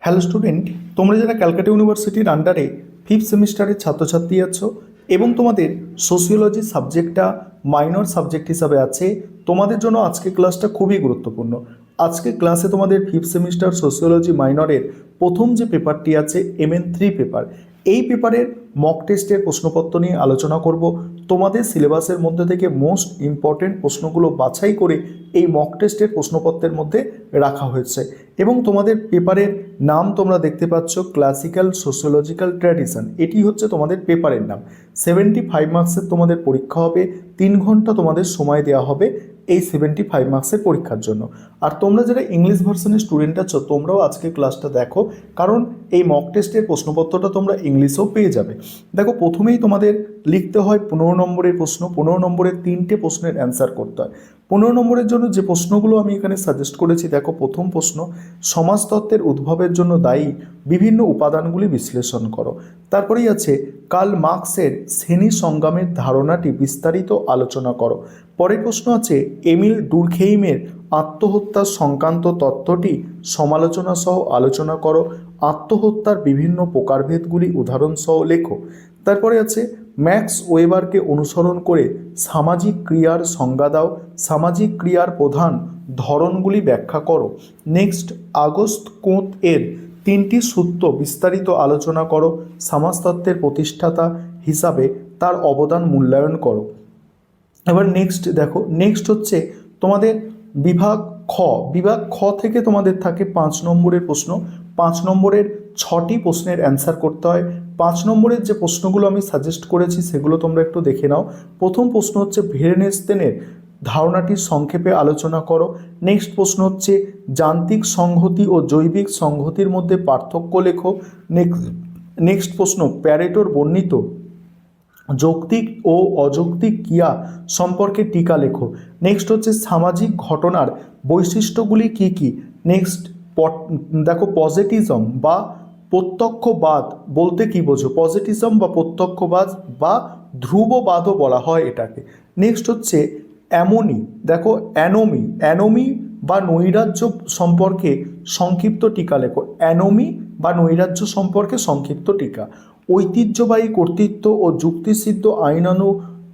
Hello student, তোমরা যারা ক্যালকাটা ইউনিভার্সিটির আন্ডারে ফিফথ সেমিস্টারের ছাত্রছাত্রী আছো এবং তোমাদের সোশিওলজি সাবজেক্টটা মাইনর সাবজেক্ট হিসাবে আছে, তোমাদের জন্য আজকে ক্লাসটা খুবই গুরুত্বপূর্ণ। আজকে ক্লাসে তোমাদের ফিফথ সেমিস্টার সোশিওলজি মাইনরের প্রথম যে পেপারটি আছে MN3 পেপার, এই পেপারের মক টেস্টের প্রশ্নপত্র নিয়ে আলোচনা করব। তোমাদের সিলেবাসের মধ্যে থেকে মোস্ট ইম্পর্টেন্ট প্রশ্নগুলো বাছাই করে এই মক টেস্টের প্রশ্নপত্রের মধ্যে রাখা হয়েছে এবং তোমাদের পেপারের নাম তোমরা দেখতে পাচ্ছ ক্লাসিক্যাল সোশিওলজিক্যাল ট্র্যাডিশন। এটি হচ্ছে তোমাদের পেপারের নাম। 75 মার্কসের তোমাদের পরীক্ষা হবে, 3 ঘন্টা তোমাদের সময় দেওয়া হবে এই 75 মার্কসের পরীক্ষার জন্য। আর তোমরা যারা ইংলিশ ভার্সনের স্টুডেন্ট আছো, তোমরাও আজকে ক্লাসটা দেখো, কারণ এই মক টেস্টের প্রশ্নপত্রটা তোমরা ইংলিশেও পেয়ে যাবে। দেখো, প্রথমেই তোমাদের লিখতে হয় 15 নম্বরের প্রশ্ন। 15 নম্বরের 3টে প্রশ্নের অ্যান্সার করতে হয়। 15 নম্বরের জন্য যে প্রশ্নগুলো আমি এখানে সাজেস্ট করেছি, দেখো, প্রথম প্রশ্ন, সমাজতত্ত্বের উদ্ভবের জন্য দায়ী বিভিন্ন উপাদানগুলি বিশ্লেষণ করো। তারপরেই আছে কার্ল মার্কসের শ্রেণী সংগ্রামের ধারণাটি বিস্তারিত আলোচনা করো। পরের প্রশ্ন আছে এমিল ডুরখেইমের আত্মহত্যা সংক্রান্ত তত্ত্বটি সমালোচনা সহ আলোচনা করো। আত্মহত্যার বিভিন্ন প্রকারভেদগুলি উদাহরণসহ লেখো। তারপরে আছে ম্যাক্স ওয়েবারকে অনুসরণ করে সামাজিক ক্রিয়ার সংজ্ঞা দাও। সামাজিক ক্রিয়ার প্রধান ধরনগুলি ব্যাখ্যা করো। নেক্সট, আগস্ট কোঁত এর 3টি সূত্র বিস্তারিত আলোচনা করো। সমাজতত্ত্বের প্রতিষ্ঠাতা হিসাবে তার অবদান মূল্যায়ন করো। এবার নেক্সট দেখো, নেক্সট হচ্ছে তোমাদের বিভাগ খ। বিভাগ খ থেকে তোমাদের থাকে 5 নম্বরের প্রশ্ন। 5 নম্বরের 6টি প্রশ্নের অ্যান্সার করতে হয়। 5 নম্বরের যে প্রশ্নগুলো আমি সাজেস্ট করেছি সেগুলো তোমরা একটু দেখে নাও। প্রথম প্রশ্ন হচ্ছে ভেরেনস্তেনের ধারণাটির সংক্ষেপে আলোচনা করো। নেক্সট প্রশ্ন হচ্ছে যান্ত্রিক সংহতি ও জৈবিক সংহতির মধ্যে পার্থক্য লেখো। নেক্সট প্রশ্ন প্যারেটোর বর্ণিত যৌক্তিক ও অযৌক্তিক ক্রিয়া সম্পর্কে টিকা লেখো। নেক্সট হচ্ছে সামাজিক ঘটনার বৈশিষ্ট্যগুলি কি কি। নেক্সট দেখো, পজিটিজম বা প্রত্যক্ষবাদ বলতে কি বোঝো। পজিটিজম বা প্রত্যক্ষবাদ বা ধ্রুববাদও বলা হয় এটাকে। নেক্সট হচ্ছে অ্যামোনি, দেখো অ্যানোমি বা নৈরাজ্য সম্পর্কে সংক্ষিপ্ত টিকা লেখো। অ্যানোমি বা নৈরাজ্য সম্পর্কে সংক্ষিপ্ত টিকা। ঐতিহ্যবাহী কর্তৃত্ব ও যুক্তিসিদ্ধ আইনানু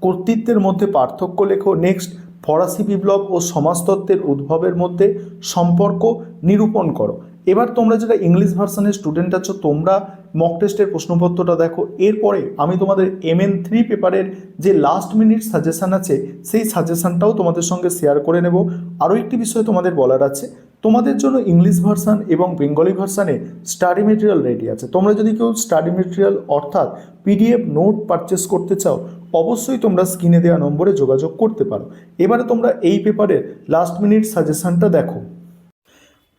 কর্তৃত্বের মধ্যে পার্থক্য লেখো। নেক্সট, ফরাসি বিপ্লব ও সমাজতত্ত্বের উদ্ভবের মধ্যে সম্পর্ক নিরূপণ করো। এবার তোমরা যারা ইংলিশ ভার্সনের স্টুডেন্ট আছো, তোমরা মক টেস্টের প্রশ্নপত্রটা দেখো। এরপরে আমি তোমাদের MN3 পেপারের যে লাস্ট মিনিট সাজেশান আছে, সেই সাজেশানটাও তোমাদের সঙ্গে শেয়ার করে নেব। আরও একটি বিষয় তোমাদের বলার আছে, তোমাদের জন্য ইংলিশ ভার্সান এবং বেঙ্গলি ভার্সানে স্টাডি মেটেরিয়াল রেডি আছে। তোমরা যদি কেউ স্টাডি মেটেরিয়াল অর্থাৎ PDF নোট পারচেস করতে চাও, অবশ্যই তোমরা স্ক্রিনে দেওয়া নম্বরে যোগাযোগ করতে পারো। এবারে তোমরা এই পেপারের লাস্ট মিনিট সাজেশানটা দেখো।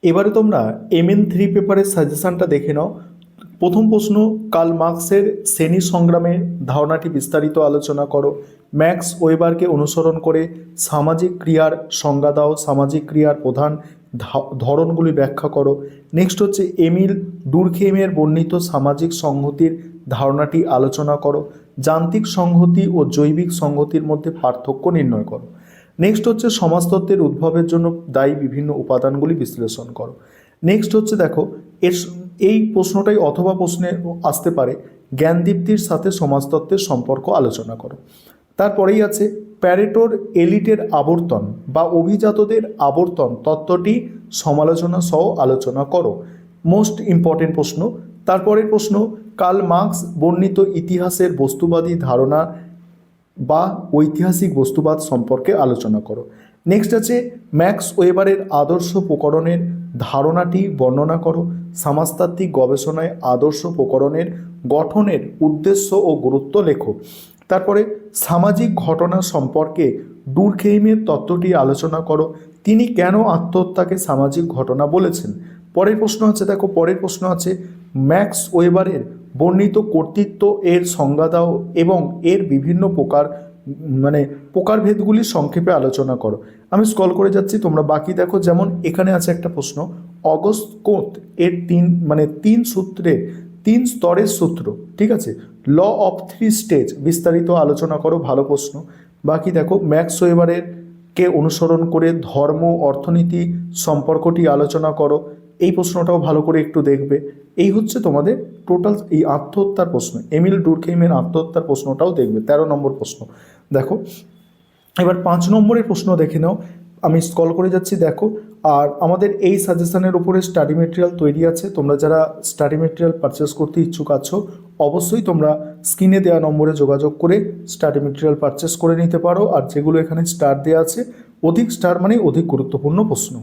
এবারে তোমরা MN3 পেপারের সাজেশানটা দেখে নাও। প্রথম প্রশ্ন, কার্ল মার্কসের শ্রেণী সংগ্রামের ধারণাটি বিস্তারিত আলোচনা করো। ম্যাক্স ওয়েবারকে অনুসরণ করে সামাজিক ক্রিয়ার সংজ্ঞা দাও। সামাজিক ক্রিয়ার প্রধান ধরনগুলি ব্যাখ্যা করো। নেক্সট হচ্ছে এমিল ডুরখেইমের বর্ণিত সামাজিক সংহতির ধারণাটি আলোচনা করো। যান্ত্রিক সংহতি ও জৈবিক সংহতির মধ্যে পার্থক্য নির্ণয় করো। নেক্সট হচ্ছে সমাজতত্ত্বের উদ্ভবের জন্য দায়ী বিভিন্ন উপাদানগুলি বিশ্লেষণ করো। নেক্সট হচ্ছে দেখো, এই প্রশ্নটাই অথবা প্রশ্নে আসতে পারে, জ্ঞানদীপ্তির সাথে সমাজতত্ত্বের সম্পর্ক আলোচনা করো। তারপরেই আছে প্যারেটোর এলিটের আবর্তন বা অভিজাতদের আবর্তন তত্ত্বটি সমালোচনা সহ আলোচনা করো। মোস্ট ইম্পর্টেন্ট প্রশ্ন। তারপরের প্রশ্ন, কার্ল মার্কস বর্ণিত ইতিহাসের বস্তুবাদী ধারণা বা ঐতিহাসিক বস্তুবাদ সম্পর্কে আলোচনা করো। নেক্সট আছে ম্যাক্স ওয়েবারের আদর্শ প্রকরণের ধারণাটি বর্ণনা করো। সমাজতাত্ত্বিক গবেষণায় আদর্শ প্রকরণের গঠনের উদ্দেশ্য ও গুরুত্ব লেখো। তারপরে সামাজিক ঘটনা সম্পর্কে ডুরখেইমের তত্ত্বটি আলোচনা করো। তিনি কেন আত্মহত্যাকে সামাজিক ঘটনা বলেছেন। পরের প্রশ্ন আছে, দেখো, পরের প্রশ্ন আছে ম্যাক্স ওয়েবারের বর্ণিত কর্তৃত্ব এর সংজ্ঞা দাও এবং এর বিভিন্ন প্রকারভেদগুলি সংক্ষেপে আলোচনা করো। আমি স্ক্রল করে যাচ্ছি, তোমরা বাকি দেখো। যেমন এখানে আছে একটা প্রশ্ন, অগস্ট কোঁত এর 3 সূত্রের 3 স্তরের সূত্র, ঠিক আছে, ল অফ 3 স্টেজ বিস্তারিত আলোচনা করো। ভালো প্রশ্ন। বাকি দেখো, ম্যাক্স ওয়েবারের কে অনুসরণ করে ধর্ম অর্থনীতি সম্পর্কটি আলোচনা করো। এই প্রশ্নটাও ভালো করে একটু দেখবে। এই হচ্ছে তোমাদের টোটাল এই আত্মহত্যার প্রশ্ন, এমিল ডুরখেইমের আত্মহত্যার প্রশ্নটাও দেখবে, 13 নম্বর প্রশ্ন। দেখো এবার 5 নম্বরের প্রশ্ন দেখে নাও, আমি স্ক্রল করে যাচ্ছি দেখো। আর আমাদের এই সাজেশনের উপরে স্টাডি মেটেরিয়াল তৈরি আছে, তোমরা যারা স্টাডি মেটেরিয়াল পারচেস করতে ইচ্ছুক আছো অবশ্যই তোমরা স্ক্রিনে দেওয়া নম্বরে যোগাযোগ করে স্টাডি মেটেরিয়াল পারচেস করে নিতে পারো। আর যেগুলো এখানে স্টার দেওয়া আছে, অধিক স্টার মানে অধিক গুরুত্বপূর্ণ প্রশ্ন।